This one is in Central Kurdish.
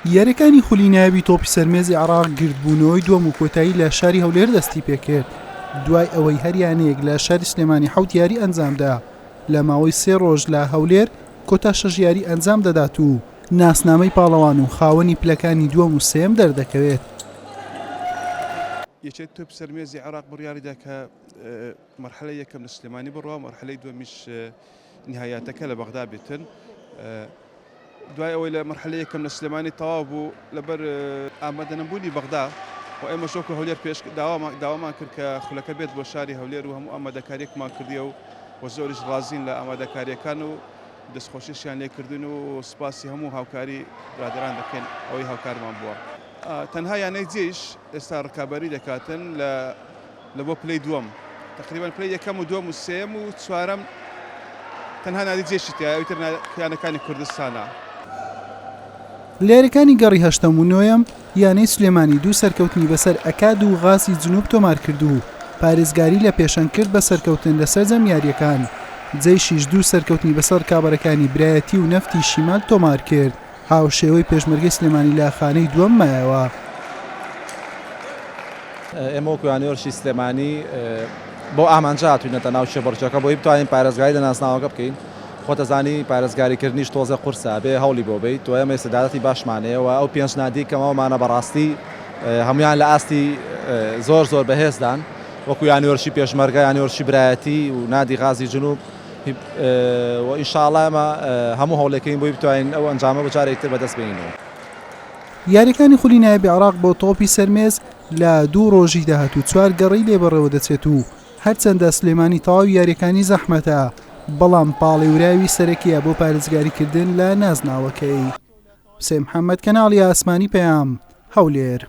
یاریەکانی خولی نایابی تۆپی سەرمێزی عێراق گردبوونەوەی دووەم و کۆتایی لە شاری هەولێر دەستی پێکرد دوای ئەوەی هەریانەیەک لە شاری سلێمانی 7 یاری ئەنجامدا لە ماوەی 3 ڕۆژ لە هەولێر کۆتا 6 یاری ئەنجام دەدات و ناسنامەی پاڵەوان و خاوەنی پلەکانی دووەم و سێم دەردەکەوێت. یەکێت تۆپ سەرمێزی عێراق بڕیاریدا کە مەرحەلەی یەکەم لە سلێمانی بڕوا مەرحەلەی دووەمیش نهایەتەکە لە بەغدا بێتن. دوای ئەوەی لە مەرحەلەی یەکەم لە سلێمانی تەواو بوو لەبەر ئامادەنەبوونی بەغدا و ئێمە شۆکە هەولێر پێش داوامان کرد کە خولەکە بێت بۆ شاری هەولێر و هەموو ئامادەکاریەکمان کردیە و زۆریش ڕازین لە ئامادەکاریەکان و دەستخۆشیشیان لێکردن و سوپاسی هەموو هاوکاری برادران دەکەن ئەوەی هاوکارمان بووە. تەنها یانەی جێیش ئێستا ڕکابەری دەکاتن لە بۆ پلەی دووەم تقریبان پلەی یەکەم و دووەم و سێم و چوارەم تەنها نادی جێشی تایە ئەوتر یانەکانی کوردستانە. لێرەکانی گەڕی هەشتەم و نۆیەم یانەی سلێمانی دوو سەرکەوتنی بەسەر ئەکاد و غاسی جنوب تۆمار کرد و پارێزگاری لە پێشەنگ کرد بە سەرکەوتن لەسەر زەمیاریەکان. جەیشیش دوو سەرکەوتنی بەسەر کابرەکانی برایەتی و نەفتی شیمال تۆمار کرد. هاوشێوەی پێشمەرگەی سلێمانی لە خانەی دووەم مایەوە. ئێمە وەکو یانەوەرشی سلێمانی بۆ ئامانجا هاتووینەتە ناو شێبەرچەکە بۆی بتوانین پارێزگاری دەناسناوەکە بکەین. خۆتەزانی پارێزگاریکردنیش تۆزە قورسە بێ هەوڵی بۆ بیت تۆ ئێمە سەدادەتی باشمانەیەوە ئەو پێنج نادی کەمەوەمانە بەڕاستی هەمویان لە ئاستی زۆر بەهێزدان وەکو یانەوەرشی پێشمەرگە یانەوەرشی برایەتی و نادی غازی جنوب و ئینشاڵڵا ئێمە هەموو هەوڵەکەین بۆی بتوانین ئەو ئەنجامە بۆ جارێکتر بەدەست بێنینەوە. یاریەکانی خولی نایابی عێراق بۆ تۆپی سەرمێز لە 2 ڕۆژی داهات و 4 گەڕی لێبەڕێوە دەچێت و هەرچەندە سلێمانی تەواو یاریەکانی زەحمەتە بەڵام پاڵی وراوی سەرەکیە بۆ پارێزگاریکردن لە نازناوەکەی. حوسێن محەممەد کەناڵی ئاسمانی پەیام هەولێر.